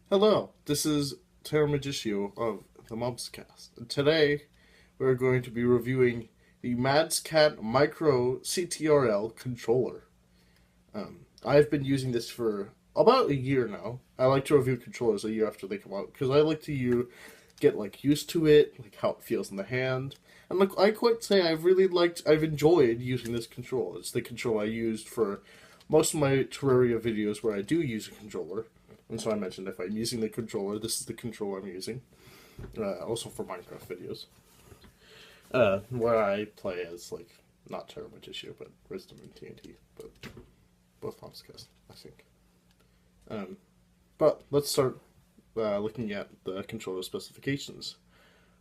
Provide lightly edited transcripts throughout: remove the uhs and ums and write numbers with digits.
Hello, this is C.T.R.L.i of the Mobscast. And today we're going to be reviewing the Cat Micro C.T.R.L. controller. I've been using this for about a year now. I like to review controllers a year after they come out because I like to get used to it, like how it feels in the hand. And I quite say I've enjoyed using this controller. It's the controller I used for most of my Terraria videos where I do use a controller. And so I mentioned if I'm using the controller, this is the controller I'm using. Also for Minecraft videos. Where I play as, not Terra but Wisdom and TNT, but both Mobscast, I think. But let's start looking at the controller specifications.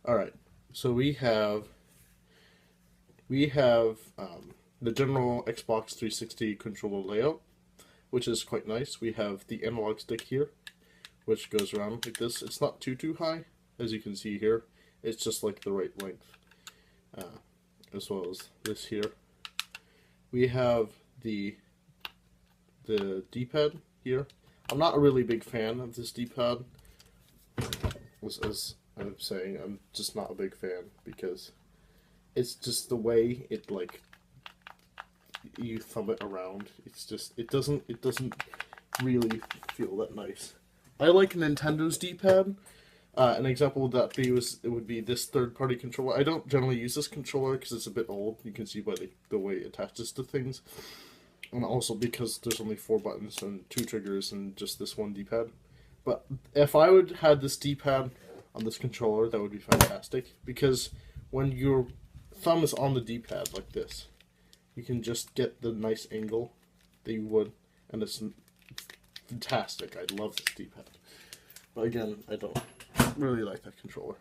Alright, so we have the general Xbox 360 controller layout, which is quite nice. We have the analog stick here, which goes around like this. It's not too high, as you can see here. It's just like the right length, as well as this here. We have the D-pad here. I'm not a really big fan of this D-pad. As I'm saying, I'm just not a big fan because it's just the way it you thumb it around. It's just it doesn't really feel that nice. I like Nintendo's D-pad. An example of that would be this third-party controller. I don't generally use this controller because it's a bit old. You can see by the way it attaches to things, and also because there's only 4 buttons and 2 triggers and just this one D-pad. But if I would have this D-pad on this controller, that would be fantastic because when your thumb is on the D-pad like this, you can just get the nice angle that you would, and it's fantastic. I love this D-pad. But again, I don't really like that controller.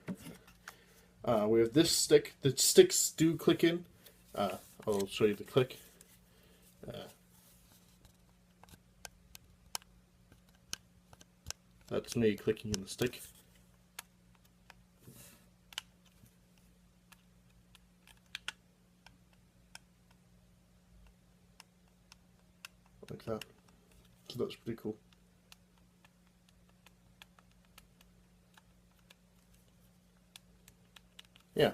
We have this stick. The sticks do click in. I'll show you the click. That's me clicking in the stick. Like that. So that's pretty cool. Yeah.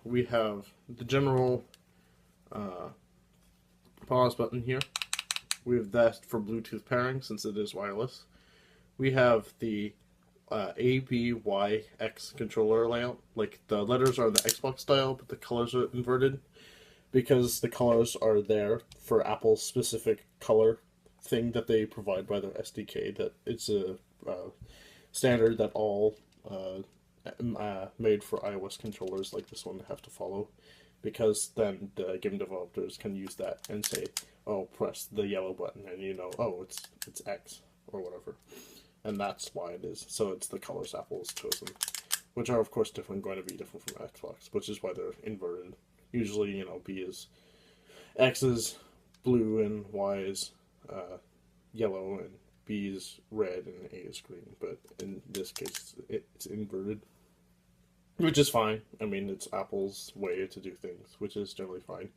We have the general pause button here. We have that for Bluetooth pairing since it is wireless. We have the A, B, Y, X controller layout. Like the letters are the Xbox style, but the colors are inverted because the colors are there for Apple's specific color thing that they provide by their SDK. That it's a standard that all made for iOS controllers like this one have to follow, because then the game developers can use that and say, oh, press the yellow button, and you know, oh, it's X or whatever, and that's why it is. So it's the colors Apple's chosen, which are of course going to be different from Xbox, which is why they're inverted. Usually, you know, B is X is blue and Y is yellow and B is red and A is green, but in this case it's inverted, which is fine. I mean, it's Apple's way to do things, which is generally fine.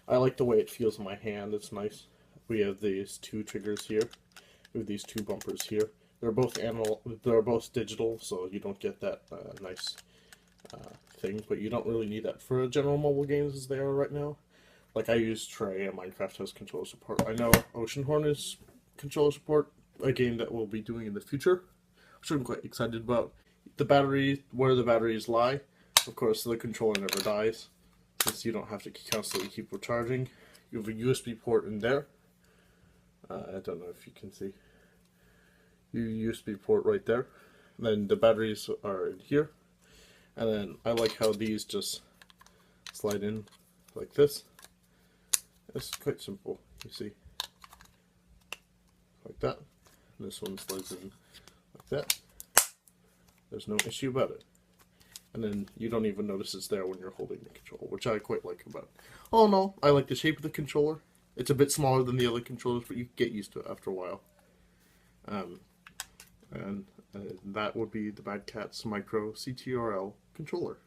I like the way it feels in my hand. It's nice. We have these 2 triggers here. We have these 2 bumpers here. They're both They're both digital, so you don't get that nice thing. But you don't really need that for general mobile games as they are right now. Like I use Trey, and Minecraft has controller support. I know Oceanhorn is controller support, a game that we'll be doing in the future, which I'm quite excited about. The battery, where the batteries lie, of course, the controller never dies, since you don't have to constantly keep recharging. You have a USB port in there. I don't know if you can see. USB port right there. And then the batteries are in here. And then I like how these just slide in like this. It's quite simple, you see. Like that. And this one slides in like that. There's no issue about it. And then you don't even notice it's there when you're holding the controller, which I quite like about it. Oh no, I like the shape of the controller. It's a bit smaller than the other controllers, but you get used to it after a while. And that would be the Catz Micro C.T.R.L. controller.